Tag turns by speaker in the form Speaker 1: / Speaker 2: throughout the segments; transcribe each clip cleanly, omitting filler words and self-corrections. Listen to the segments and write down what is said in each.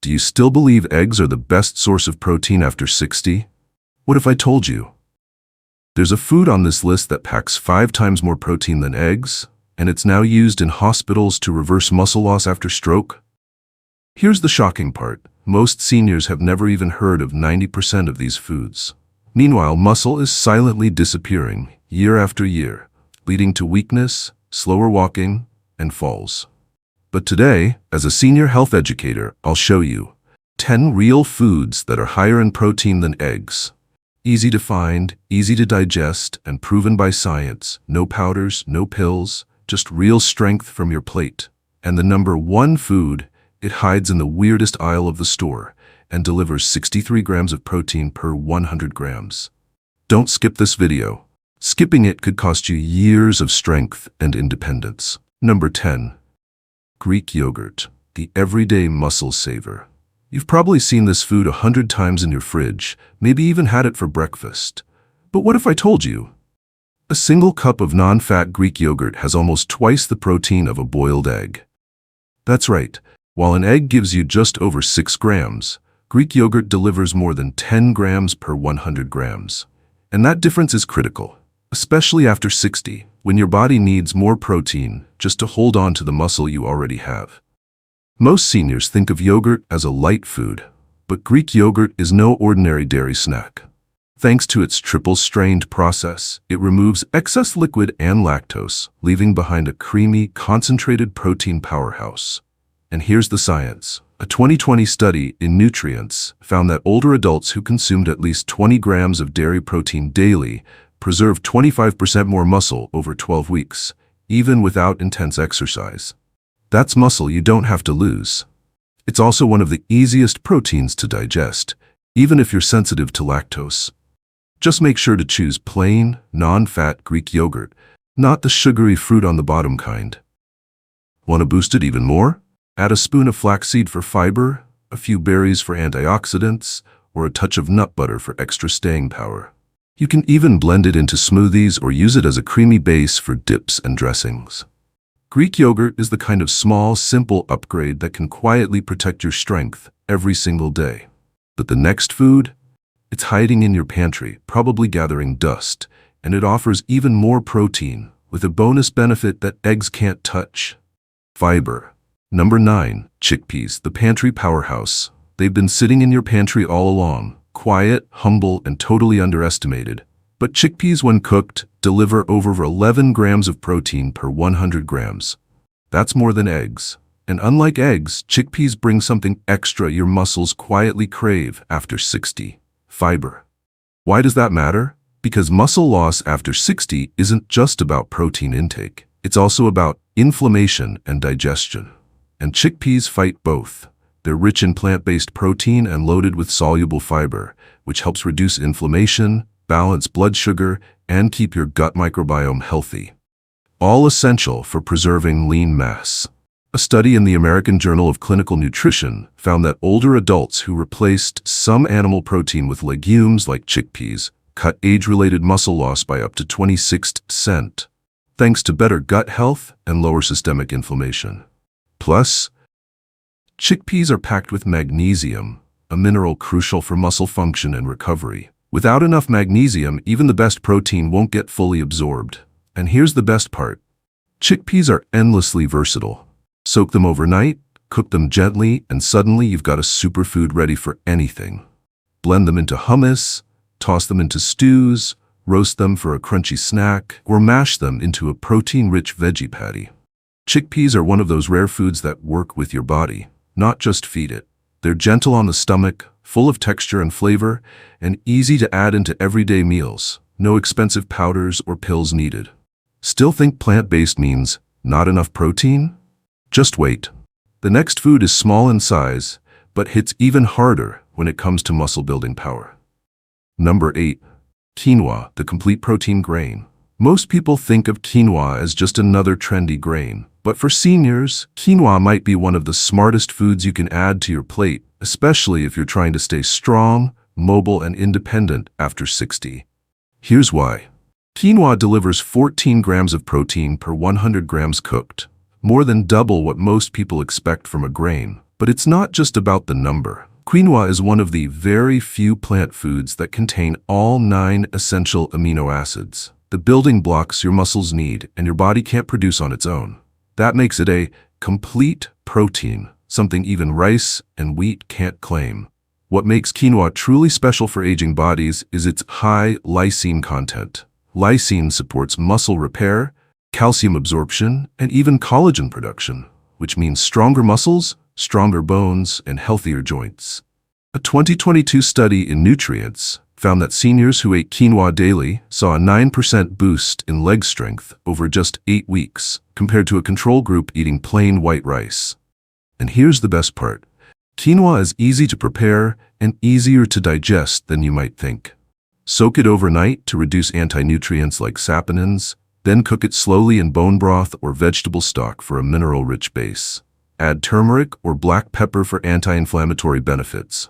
Speaker 1: Do you still believe eggs are the best source of protein after 60? What if I told you? There's a food on this list that packs 5 times more protein than eggs, and it's now used in hospitals to reverse muscle loss after stroke. Here's the shocking part. Most seniors have never even heard of 90% of these foods. Meanwhile, muscle is silently disappearing year after year, leading to weakness, slower walking, and falls. But today, as a senior health educator, I'll show you 10 real foods that are higher in protein than eggs. Easy to find, easy to digest, and proven by science. No powders, no pills, just real strength from your plate. And the number 1 food, it hides in the weirdest aisle of the store and delivers 63 grams of protein per 100 grams. Don't skip this video. Skipping it could cost you years of strength and independence. Number 10. Greek yogurt, the everyday muscle saver. You've probably seen this food 100 times in your fridge, maybe even had it for breakfast. But what if I told you? A single cup of non-fat Greek yogurt has almost twice the protein of a boiled egg. That's right. While an egg gives you just over 6 grams, Greek yogurt delivers more than 10 grams per 100 grams. And that difference is critical, especially after 60, when your body needs more protein just to hold on to the muscle you already have. Most seniors think of yogurt as a light food, but Greek yogurt is no ordinary dairy snack. Thanks to its triple-strained process, it removes excess liquid and lactose, leaving behind a creamy, concentrated protein powerhouse. And here's the science. A 2020 study in Nutrients found that older adults who consumed at least 20 grams of dairy protein daily preserved 25% more muscle over 12 weeks, even without intense exercise. That's muscle you don't have to lose. It's also one of the easiest proteins to digest, even if you're sensitive to lactose. Just make sure to choose plain, non-fat Greek yogurt, not the sugary fruit on the bottom kind. Want to boost it even more? Add a spoon of flaxseed for fiber, a few berries for antioxidants, or a touch of nut butter for extra staying power. You can even blend it into smoothies or use it as a creamy base for dips and dressings. Greek yogurt is the kind of small, simple upgrade that can quietly protect your strength every single day. But the next food? It's hiding in your pantry, probably gathering dust, and it offers even more protein, with a bonus benefit that eggs can't touch: fiber. Number 9. Chickpeas, the pantry powerhouse. They've been sitting in your pantry all along, quiet, humble, and totally underestimated. But chickpeas, when cooked, deliver over 11 grams of protein per 100 grams. That's more than eggs. And unlike eggs, chickpeas bring something extra your muscles quietly crave after 60. Fiber. Why does that matter? Because muscle loss after 60 isn't just about protein intake. It's also about inflammation and digestion. And chickpeas fight both. They're rich in plant-based protein and loaded with soluble fiber, which helps reduce inflammation, balance blood sugar, and keep your gut microbiome healthy. All essential for preserving lean mass. A study in the American Journal of Clinical Nutrition found that older adults who replaced some animal protein with legumes like chickpeas cut age-related muscle loss by up to 26%, thanks to better gut health and lower systemic inflammation. Plus, chickpeas are packed with magnesium, a mineral crucial for muscle function and recovery. Without enough magnesium, even the best protein won't get fully absorbed. And here's the best part. Chickpeas are endlessly versatile. Soak them overnight, cook them gently, and suddenly you've got a superfood ready for anything. Blend them into hummus, toss them into stews, roast them for a crunchy snack, or mash them into a protein-rich veggie patty. Chickpeas are one of those rare foods that work with your body, not just feed it. They're gentle on the stomach, full of texture and flavor, and easy to add into everyday meals. No expensive powders or pills needed. Still think plant-based means not enough protein? Just wait. The next food is small in size, but hits even harder when it comes to muscle-building power. Number 8. Quinoa, the complete protein grain. Most people think of quinoa as just another trendy grain, but for seniors, quinoa might be one of the smartest foods you can add to your plate, especially if you're trying to stay strong, mobile, and independent after 60. Here's why. Quinoa delivers 14 grams of protein per 100 grams cooked, more than double what most people expect from a grain. But it's not just about the number. Quinoa is one of the very few plant foods that contain all 9 essential amino acids, the building blocks your muscles need and your body can't produce on its own. That makes it a complete protein, something even rice and wheat can't claim. What makes quinoa truly special for aging bodies is its high lysine content. Lysine supports muscle repair, calcium absorption, and even collagen production, which means stronger muscles, stronger bones, and healthier joints. A 2022 study in Nutrients found that seniors who ate quinoa daily saw a 9% boost in leg strength over just 8 weeks, compared to a control group eating plain white rice. And here's the best part. Quinoa is easy to prepare and easier to digest than you might think. Soak it overnight to reduce anti-nutrients like saponins, then cook it slowly in bone broth or vegetable stock for a mineral-rich base. Add turmeric or black pepper for anti-inflammatory benefits.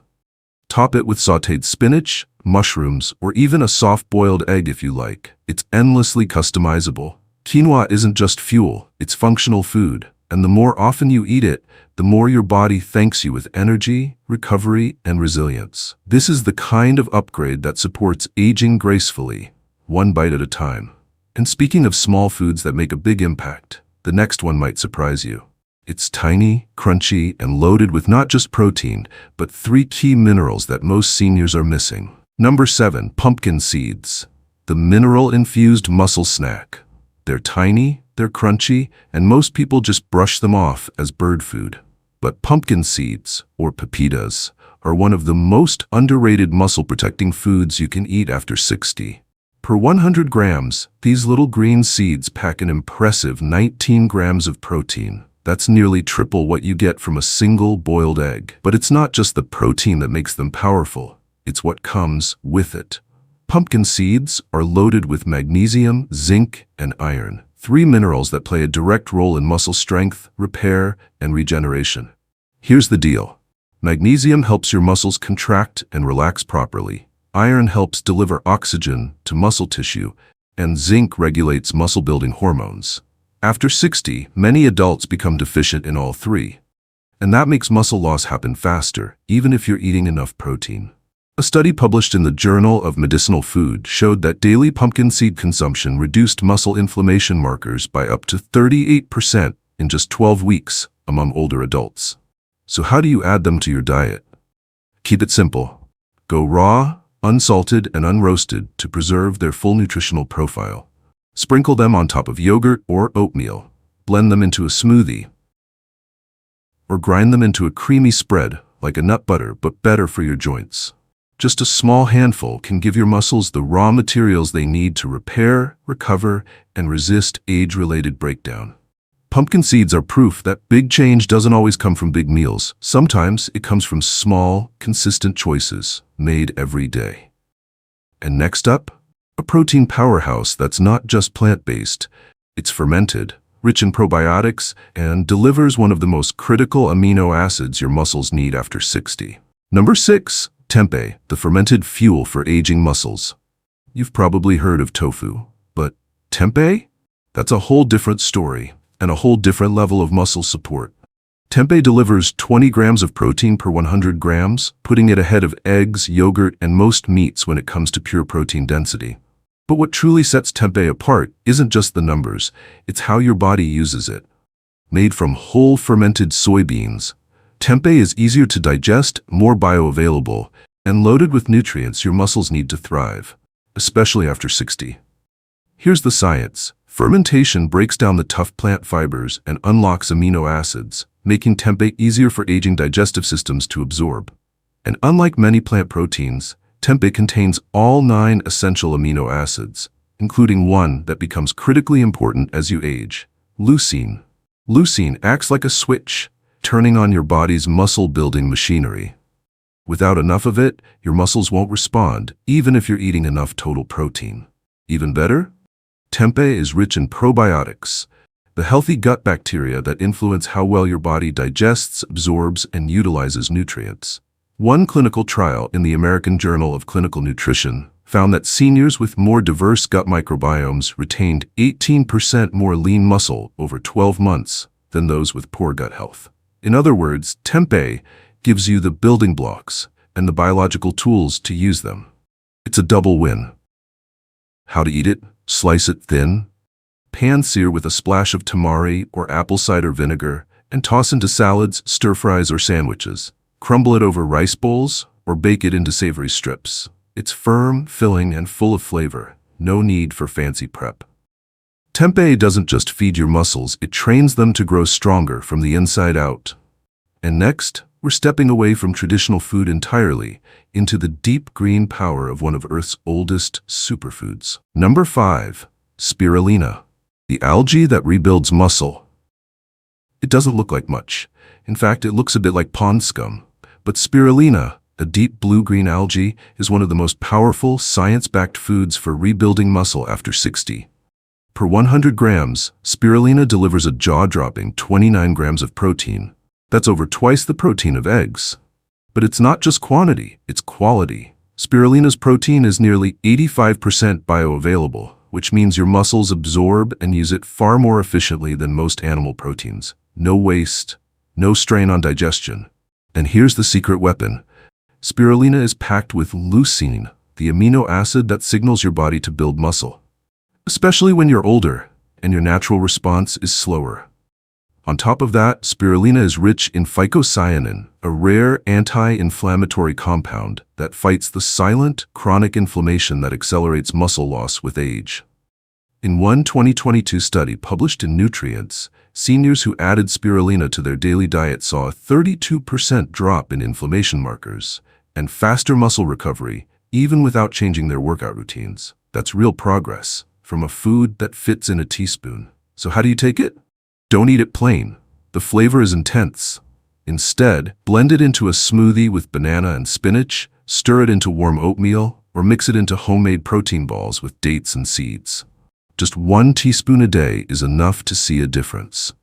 Speaker 1: Top it with sautéed spinach, mushrooms, or even a soft-boiled egg if you like. It's endlessly customizable. Quinoa isn't just fuel, it's functional food. And the more often you eat it, the more your body thanks you with energy, recovery, and resilience. This is the kind of upgrade that supports aging gracefully, one bite at a time. And speaking of small foods that make a big impact, the next one might surprise you. It's tiny, crunchy, and loaded with not just protein, but 3 key minerals that most seniors are missing. Number 7, pumpkin seeds. The mineral-infused muscle snack. They're tiny, they're crunchy, and most people just brush them off as bird food. But pumpkin seeds, or pepitas, are one of the most underrated muscle-protecting foods you can eat after 60. Per 100 grams, these little green seeds pack an impressive 19 grams of protein. That's nearly triple what you get from a single boiled egg. But it's not just the protein that makes them powerful, it's what comes with it. Pumpkin seeds are loaded with magnesium, zinc, and iron, 3 minerals that play a direct role in muscle strength, repair, and regeneration. Here's the deal. Magnesium helps your muscles contract and relax properly. Iron helps deliver oxygen to muscle tissue, and zinc regulates muscle-building hormones. After 60, many adults become deficient in all 3. And that makes muscle loss happen faster, even if you're eating enough protein. A study published in the Journal of Medicinal Food showed that daily pumpkin seed consumption reduced muscle inflammation markers by up to 38% in just 12 weeks among older adults. So how do you add them to your diet? Keep it simple. Go raw, unsalted, and unroasted to preserve their full nutritional profile. Sprinkle them on top of yogurt or oatmeal. Blend them into a smoothie. Or grind them into a creamy spread, like a nut butter, but better for your joints. Just a small handful can give your muscles the raw materials they need to repair, recover, and resist age-related breakdown. Pumpkin seeds are proof that big change doesn't always come from big meals. Sometimes it comes from small, consistent choices made every day. And next up, a protein powerhouse that's not just plant-based. It's fermented, rich in probiotics, and delivers one of the most critical amino acids your muscles need after 60. Number 6. Tempeh, the fermented fuel for aging muscles. You've probably heard of tofu, but tempeh? That's a whole different story and a whole different level of muscle support. Tempeh delivers 20 grams of protein per 100 grams, putting it ahead of eggs, yogurt, and most meats when it comes to pure protein density. But what truly sets tempeh apart isn't just the numbers, it's how your body uses it. Made from whole fermented soybeans, tempeh is easier to digest, more bioavailable, and loaded with nutrients your muscles need to thrive, especially after 60. Here's the science. Fermentation breaks down the tough plant fibers and unlocks amino acids, making tempeh easier for aging digestive systems to absorb. And unlike many plant proteins, tempeh contains all 9 essential amino acids, including one that becomes critically important as you age, leucine. Leucine acts like a switch, turning on your body's muscle-building machinery. Without enough of it, your muscles won't respond, even if you're eating enough total protein. Even better? Tempeh is rich in probiotics, the healthy gut bacteria that influence how well your body digests, absorbs, and utilizes nutrients. One clinical trial in the American Journal of Clinical Nutrition found that seniors with more diverse gut microbiomes retained 18% more lean muscle over 12 months than those with poor gut health. In other words, Tempeh gives you the building blocks and the biological tools to use them. It's a double win. How to eat it? Slice it thin, pan-sear with a splash of tamari or apple cider vinegar, and toss into salads, stir-fries, or sandwiches. Crumble it over rice bowls or bake it into savory strips. It's firm, filling, and full of flavor. No need for fancy prep. Tempeh doesn't just feed your muscles, it trains them to grow stronger from the inside out. And next, we're stepping away from traditional food entirely into the deep green power of one of Earth's oldest superfoods. Number 5. Spirulina, the algae that rebuilds muscle. It doesn't look like much. In fact, it looks a bit like pond scum. But spirulina, a deep blue-green algae, is one of the most powerful, science-backed foods for rebuilding muscle after 60. Per 100 grams, spirulina delivers a jaw-dropping 29 grams of protein. That's over twice the protein of eggs. But it's not just quantity, it's quality. Spirulina's protein is nearly 85% bioavailable, which means your muscles absorb and use it far more efficiently than most animal proteins. No waste, no strain on digestion. And here's the secret weapon. Spirulina is packed with leucine, the amino acid that signals your body to build muscle, especially when you're older and your natural response is slower. On top of that, spirulina is rich in phycocyanin, a rare anti-inflammatory compound that fights the silent, chronic inflammation that accelerates muscle loss with age. In one 2022 study published in Nutrients, seniors who added spirulina to their daily diet saw a 32% drop in inflammation markers and faster muscle recovery, even without changing their workout routines. That's real progress from a food that fits in a teaspoon. So how do you take it? Don't eat it plain. The flavor is intense. Instead, blend it into a smoothie with banana and spinach, stir it into warm oatmeal, or mix it into homemade protein balls with dates and seeds. Just 1 teaspoon a day is enough to see a difference.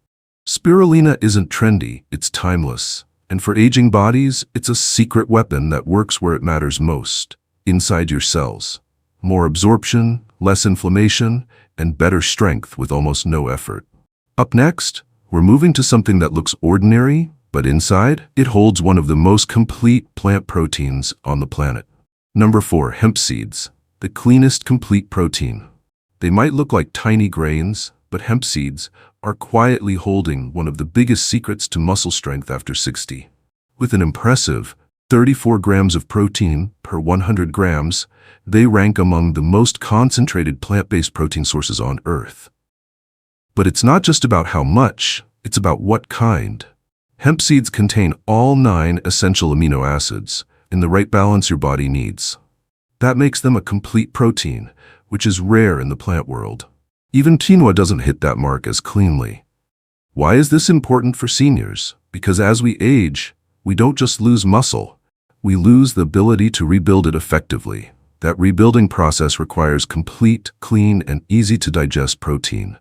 Speaker 1: Spirulina isn't trendy, it's timeless. And for aging bodies, it's a secret weapon that works where it matters most, inside your cells. More absorption, less inflammation, and better strength with almost no effort. Up next, we're moving to something that looks ordinary, but inside, it holds one of the most complete plant proteins on the planet. Number 4. Hemp seeds, the cleanest complete protein. They might look like tiny grains, but hemp seeds are quietly holding one of the biggest secrets to muscle strength after 60. With an impressive 34 grams of protein per 100 grams, they rank among the most concentrated plant-based protein sources on Earth. But it's not just about how much, it's about what kind. Hemp seeds contain all 9 essential amino acids in the right balance your body needs. That makes them a complete protein, which is rare in the plant world. Even quinoa doesn't hit that mark as cleanly. Why is this important for seniors? Because as we age, we don't just lose muscle, we lose the ability to rebuild it effectively. That rebuilding process requires complete, clean, and easy-to-digest protein.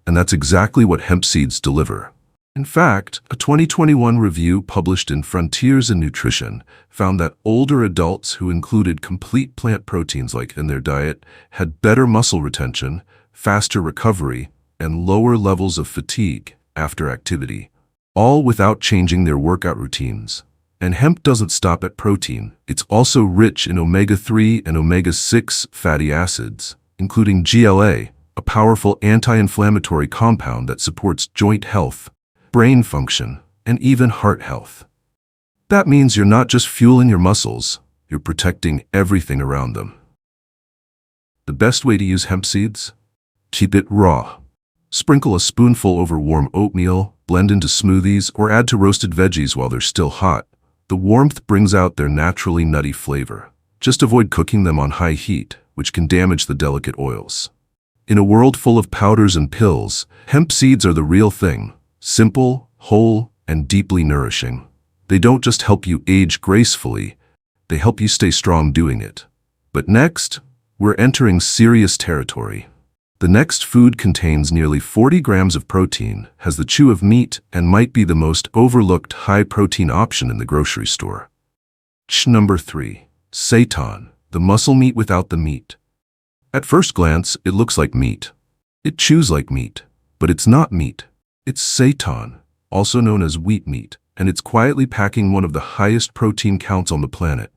Speaker 1: And that's exactly what hemp seeds deliver. In fact, a 2021 review published in Frontiers in Nutrition found that older adults who included complete plant proteins in their diet had better muscle retention, faster recovery, and lower levels of fatigue after activity, all without changing their workout routines. And hemp doesn't stop at protein. It's also rich in omega-3 and omega-6 fatty acids, including GLA, a powerful anti-inflammatory compound that supports joint health, brain function, and even heart health. That means you're not just fueling your muscles, you're protecting everything around them. The best way to use hemp seeds? Keep it raw. Sprinkle a spoonful over warm oatmeal, blend into smoothies, or add to roasted veggies while they're still hot. The warmth brings out their naturally nutty flavor. Just avoid cooking them on high heat, which can damage the delicate oils. In a world full of powders and pills, hemp seeds are the real thing. Simple, whole, and deeply nourishing. They don't just help you age gracefully, they help you stay strong doing it. But next, we're entering serious territory. The next food contains nearly 40 grams of protein, has the chew of meat, and might be the most overlooked high-protein option in the grocery store. Number 3. Seitan, the muscle meat without the meat. At first glance, it looks like meat. It chews like meat, but it's not meat. It's seitan, also known as wheat meat, and it's quietly packing one of the highest protein counts on the planet.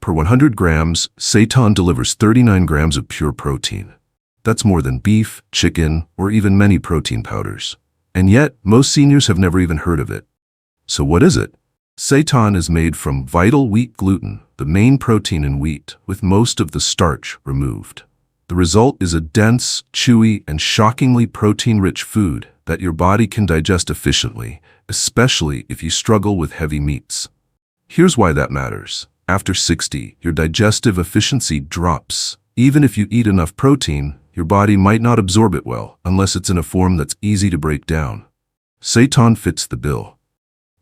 Speaker 1: Per 100 grams, Seitan delivers 39 grams of pure protein. That's more than beef, chicken, or even many protein powders. And yet, most seniors have never even heard of it. So what is it? Seitan is made from vital wheat gluten, the main protein in wheat, with most of the starch removed. The result is a dense, chewy, and shockingly protein-rich food that your body can digest efficiently, especially if you struggle with heavy meats. Here's why that matters. After 60, your digestive efficiency drops. Even if you eat enough protein, your body might not absorb it well unless it's in a form that's easy to break down. Seitan fits the bill.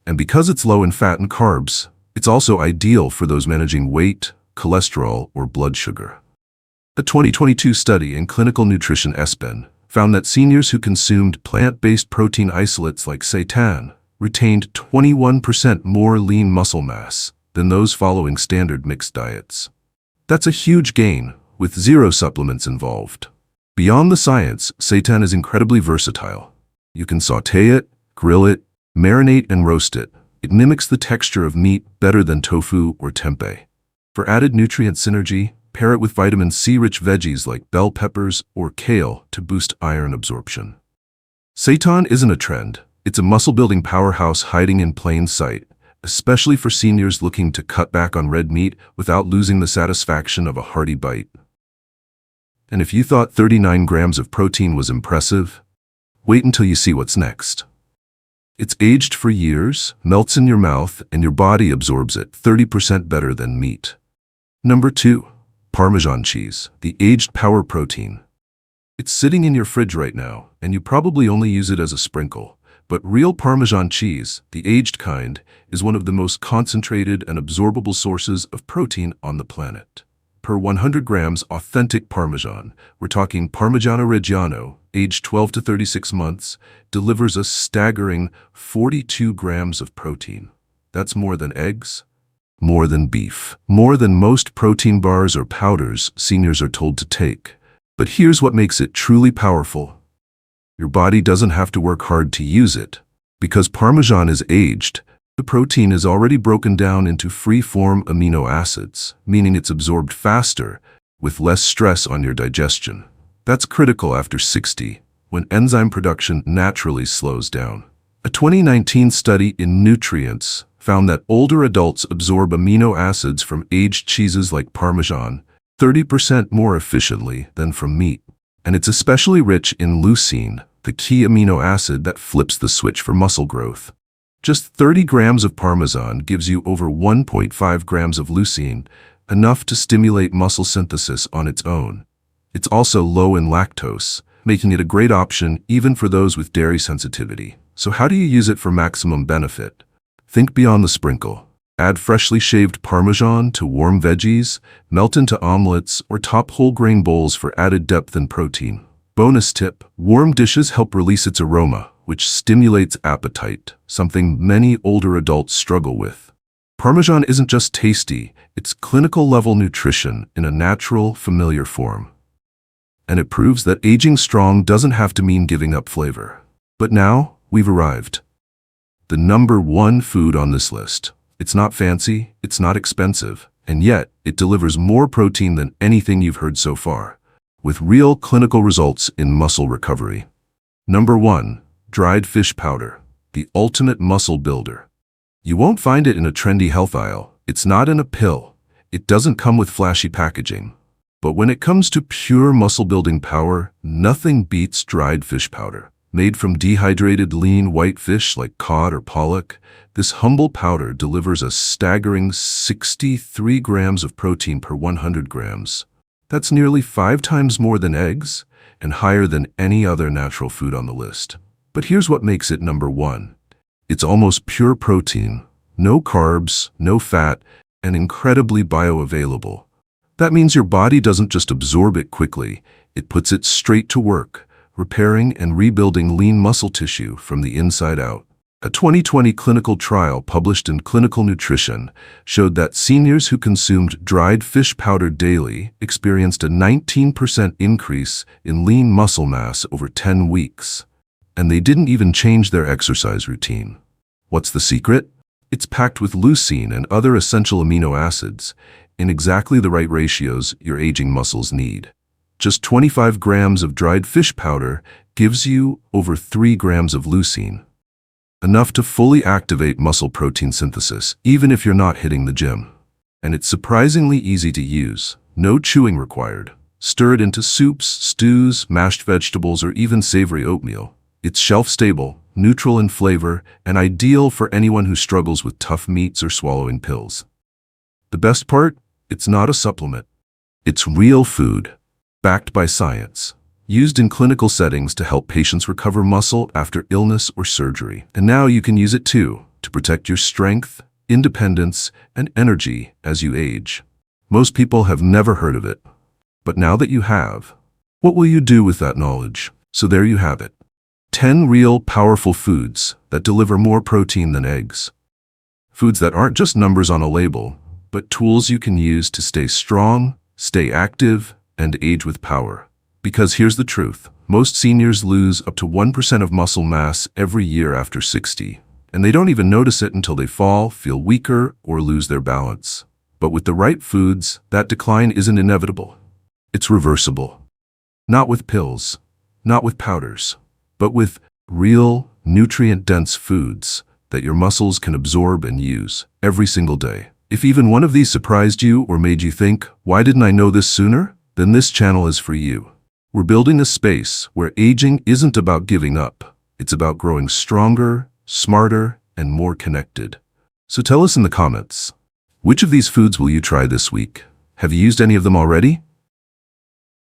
Speaker 1: And because it's low in fat and carbs, it's also ideal for those managing weight, cholesterol, or blood sugar. A 2022 study in Clinical Nutrition ESPN found that seniors who consumed plant-based protein isolates like Seitan retained 21% more lean muscle mass than those following standard mixed diets. That's a huge gain, with zero supplements involved. Beyond the science, Seitan is incredibly versatile. You can sauté it, grill it, marinate and roast it. It mimics the texture of meat better than tofu or tempeh. For added nutrient synergy, pair it with vitamin C-rich veggies like bell peppers or kale to boost iron absorption. Seitan isn't a trend. It's a muscle-building powerhouse hiding in plain sight, especially for seniors looking to cut back on red meat without losing the satisfaction of a hearty bite. And if you thought 39 grams of protein was impressive, wait until you see what's next. It's aged for years, melts in your mouth, and your body absorbs it 30% better than meat. Number 2. Parmesan cheese, the aged power protein. It's sitting in your fridge right now, and you probably only use it as a sprinkle. But real Parmesan cheese, the aged kind, is one of the most concentrated and absorbable sources of protein on the planet. Per 100 grams authentic Parmesan, we're talking Parmigiano Reggiano, aged 12 to 36 months, delivers a staggering 42 grams of protein. That's more than eggs, more than beef, more than most protein bars or powders seniors are told to take. But here's what makes it truly powerful. Your body doesn't have to work hard to use it. Because Parmesan is aged, the protein is already broken down into free-form amino acids, meaning it's absorbed faster, with less stress on your digestion. That's critical after 60, when enzyme production naturally slows down. A 2019 study in Nutrients found that older adults absorb amino acids from aged cheeses like Parmesan 30% more efficiently than from meat. And it's especially rich in leucine, the key amino acid that flips the switch for muscle growth. Just 30 grams of Parmesan gives you over 1.5 grams of leucine, enough to stimulate muscle synthesis on its own. It's also low in lactose, making it a great option even for those with dairy sensitivity. So how do you use it for maximum benefit? Think beyond the sprinkle. Add freshly shaved Parmesan to warm veggies, melt into omelets, or top whole grain bowls for added depth and protein. Bonus tip, warm dishes help release its aroma, which stimulates appetite, something many older adults struggle with. Parmesan isn't just tasty, it's clinical-level nutrition in a natural, familiar form. And it proves that aging strong doesn't have to mean giving up flavor. But now, we've arrived. The number 1 food on this list. It's not fancy, it's not expensive, and yet it delivers more protein than anything you've heard so far, with real clinical results in muscle recovery. Number 1. Dried fish powder, the ultimate muscle builder. You won't find it in a trendy health aisle. It's not in a pill. It doesn't come with flashy packaging. But when it comes to pure muscle-building power, nothing beats dried fish powder. Made from dehydrated lean white fish like cod or pollock, this humble powder delivers a staggering 63 grams of protein per 100 grams. That's nearly 5 times more than eggs and higher than any other natural food on the list. But here's what makes it number 1. It's almost pure protein, no carbs, no fat, and incredibly bioavailable. That means your body doesn't just absorb it quickly, it puts it straight to work, repairing and rebuilding lean muscle tissue from the inside out. A 2020 clinical trial published in Clinical Nutrition showed that seniors who consumed dried fish powder daily experienced a 19% increase in lean muscle mass over 10 weeks. And they didn't even change their exercise routine. What's the secret? It's packed with leucine and other essential amino acids in exactly the right ratios your aging muscles need. Just 25 grams of dried fish powder gives you over 3 grams of leucine, enough to fully activate muscle protein synthesis, even if you're not hitting the gym. And it's surprisingly easy to use. No chewing required. Stir it into soups, stews, mashed vegetables, or even savory oatmeal. It's shelf-stable, neutral in flavor, and ideal for anyone who struggles with tough meats or swallowing pills. The best part? It's not a supplement. It's real food, backed by science, used in clinical settings to help patients recover muscle after illness or surgery. And now you can use it too, to protect your strength, independence, and energy as you age. Most people have never heard of it. But now that you have, what will you do with that knowledge? So there you have it. 10 real, powerful foods that deliver more protein than eggs. Foods that aren't just numbers on a label, but tools you can use to stay strong, stay active, and age with power. Because here's the truth. Most seniors lose up to 1% of muscle mass every year after 60, and they don't even notice it until they fall, feel weaker, or lose their balance. But with the right foods, that decline isn't inevitable. It's reversible. Not with pills, not with powders, but with real, nutrient-dense foods that your muscles can absorb and use every single day. If even one of these surprised you or made you think, why didn't I know this sooner? Then this channel is for you. We're building a space where aging isn't about giving up. It's about growing stronger, smarter, and more connected. So tell us in the comments, which of these foods will you try this week? Have you used any of them already?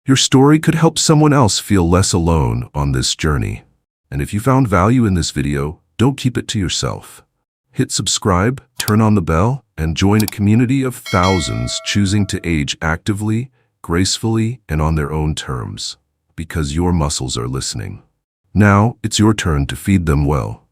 Speaker 1: Your story could help someone else feel less alone on this journey. And if you found value in this video, don't keep it to yourself. Hit subscribe, turn on the bell, and join a community of thousands choosing to age actively, gracefully, and on their own terms, because your muscles are listening. Now, it's your turn to feed them well.